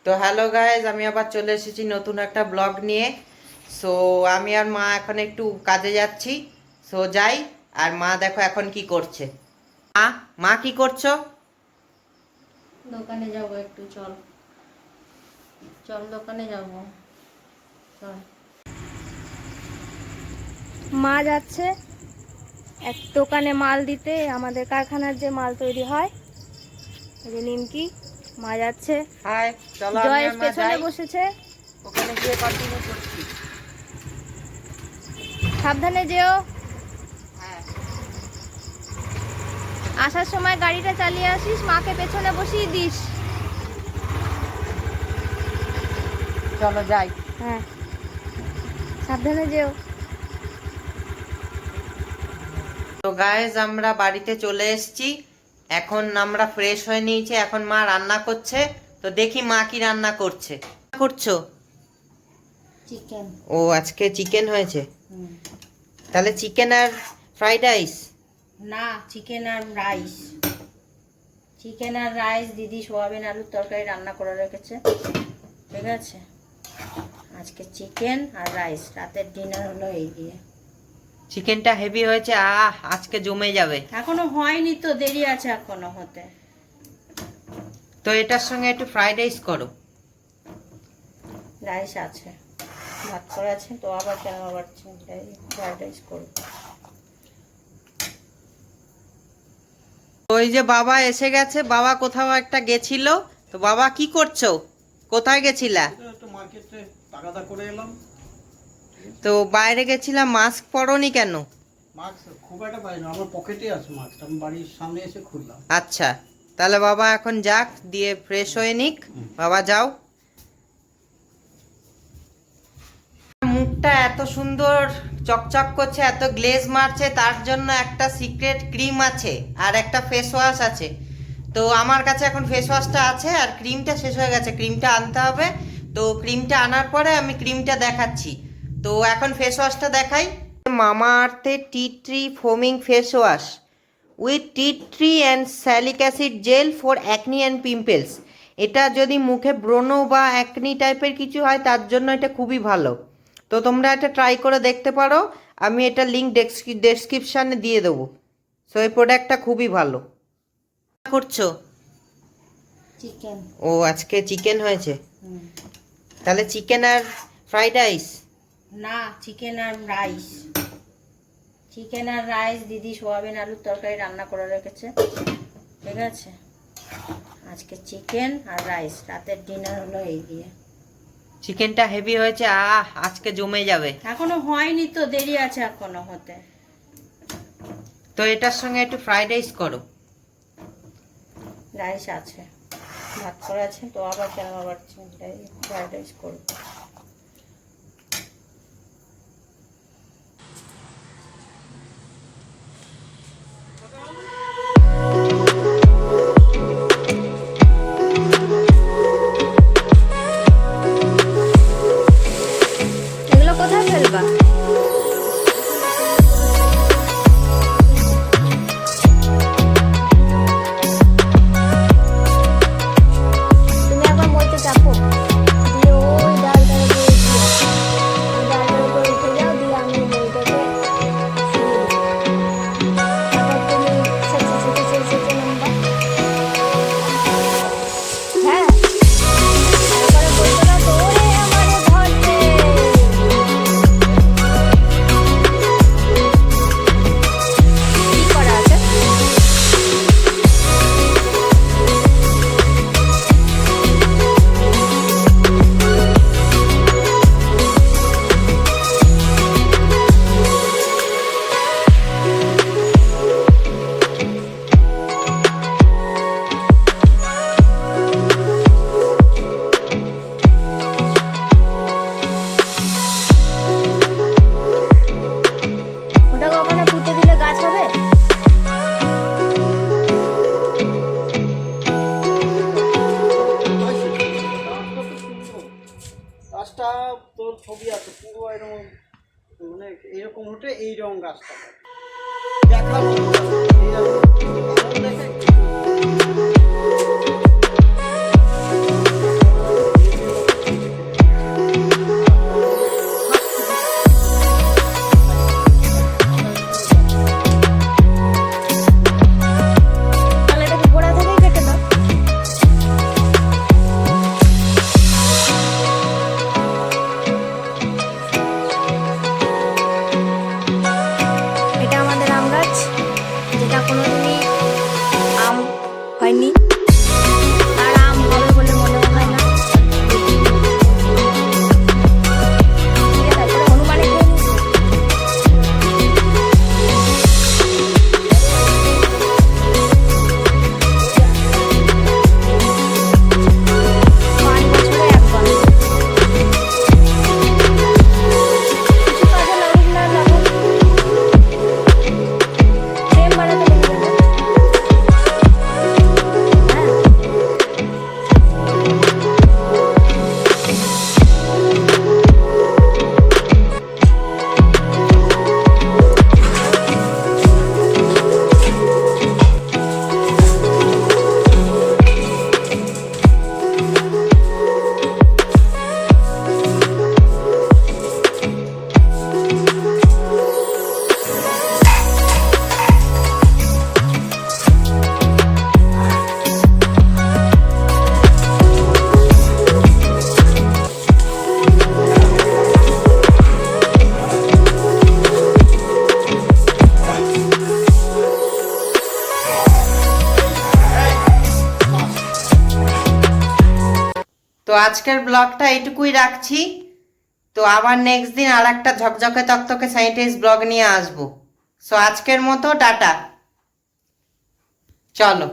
তো hello guys, আমি আবার চলে এসেছি নতুন একটা ব্লগ নিয়ে। সো আমি আর মা এখন একটু কাজে যাচ্ছি। সো যাই। আর মা দেখো এখন কি করছে। মা মা কি করছো? দোকানে যাব একটু, চল চল দোকানে যাব, চল। মা যাচ্ছে এক দোকানে মাল দিতে, আমাদের কারখানার যে মাল তৈরি হয়, যে নিমকি। মা যাচ্ছে, হাই, চলো আমি জয়েশ আর মা পেছনে যাই। বসেছে। ওখানে গিয়ে কন্টিনিউ করছি। সাবধানে যেও, হ্যাঁ, আসার সময় গাড়িটা চালিয়ে আসিস, মাকে পেছনে বসিয়ে দিস। চলো যাই। হ্যাঁ, সাবধানে যেও। তো গাইজ আমরা বাড়িতে চলে এসেছি। এখন আমরা ফ্রেশ হয়ে নিয়েছি, এখন মা রান্না করছে। তো দেখি মা কি রান্না করছে। করছো? চিকেন। ও, আজকে চিকেন হয়েছে। তাহলে চিকেন আর ফ্রাইড রাইস? না, চিকেন আর রাইস। চিকেন আর রাইস দিদি সোয়াবিন আলুর তরকারি রান্না করে রেখেছে, ঠিক আছে। আজকে চিকেন আর রাইস, রাতের ডিনার হলো এই দিয়ে। চিকেনটা হেভি হয়েছে, আজকে জমে যাবে। এখনো হয়নি তো, দেরি আছে এখনো হতে। তো এটার সঙ্গে একটু ফ্রাইড রাইস করো। রাইস আছে, ভাত করা আছে, তো আবার কেন আবার ফ্রাইড রাইস করবো। ওই যে বাবা এসে গেছে, বাবা কোথাও একটা গেছিল। তো বাবা কি করছো? কোথায় গেছিলা? একটু মার্কেটে টাকাটা করে এলাম। তো বাইরে গেছিলাম, মাস্ক পরোনি কেন? মাস্ক খুব একটা পাই না, আমার পকেটে আছে মাস্ক, আমি বাড়ির সামনে এসে খুললাম। আচ্ছা, তাহলে বাবা এখন যাক, দিয়ে ফ্রেশ হয়ে নিক। বাবা যাও। মুখটা এত সুন্দর চকচক করছে, এত গ্লেজ মারছে, তার জন্য একটা সিক্রেট ক্রিম আছে আর একটা ফেস ওয়াশ আছে। তো আমার কাছে এখন ফেস ওয়াশটা আছে আর ক্রিমটা শেষ হয়ে গেছে, ক্রিমটা আনতে হবে। তো ক্রিমটা আনার পরে আমি ক্রিমটা দেখাচ্ছি। তো এখন ফেস ওয়াশটা দেখাই। মামা আর্থের tea tree foaming face wash with tea tree and salicylic acid gel for acne and pimples. এটা যদি মুখে ব্রণ বা অ্যাকনি টাইপের কিছু হয় তার জন্য এটা খুবই ভালো। তো তোমরা এটা ট্রাই করে দেখতে পারো, আমি এটা লিঙ্ক ডেসক্রিপশানে দিয়ে দেবো। সো এই প্রোডাক্টটা খুবই ভালো। করছো? চিকেন। ও, আজকে চিকেন হয়েছে। তাহলে চিকেন আর ফ্রাইড রাইস? না, চিকেন আর রাইস। চিকেন আর রাইস দিদি সোয়াবিন আলুর তরকারি রান্না করে রেখেছে, ঠিক আছে। আজকে চিকেন আর রাইস, রাতের ডিনার হলো এই দিয়ে। চিকেনটা হেভি হয়েছে, আজকে জমে যাবে। এখনো হয়নি তো, দেরি আছে এখনো হতে। তো এটার সঙ্গে একটু ফ্রাইড রাইস করো। রাইস আছে, ভাত করা আছে, তো আবার কেন আবার ফ্রাইড রাইস করবো। এগুলো কোথায় ফেলবা? তুমি একবার মইতে চাপো, দিয়ে ওই ডালটার উপরে উঠিয়ে, ওই ডালটার উপরে উঠে যাও, দিয়ে আমি মইটাকে সরিয়ে দিই। তারপর তুমি সেচে সেচে সেচে সেচে নামবা। হ্যাঁ, তারপরে বলতে না তো, ওরে আমারে ধরছে। কি করা আছে? ওটাকে ওখানে পুঁতে দিলে গাছ হবে? গাছটা তোর ছবি আছে পুরো এরকম, মানে এরকম হতে এইরকম গাছটা দেখাবো। দেখে আজকের ব্লগটা এইটুকুই রাখছি। তো আবার নেক্সট দিন আর একটা ঝকঝকে তকতকে স্যানিটাইজ ব্লগ নিয়ে আসবো। সো আজকের মতো টাটা, চলো।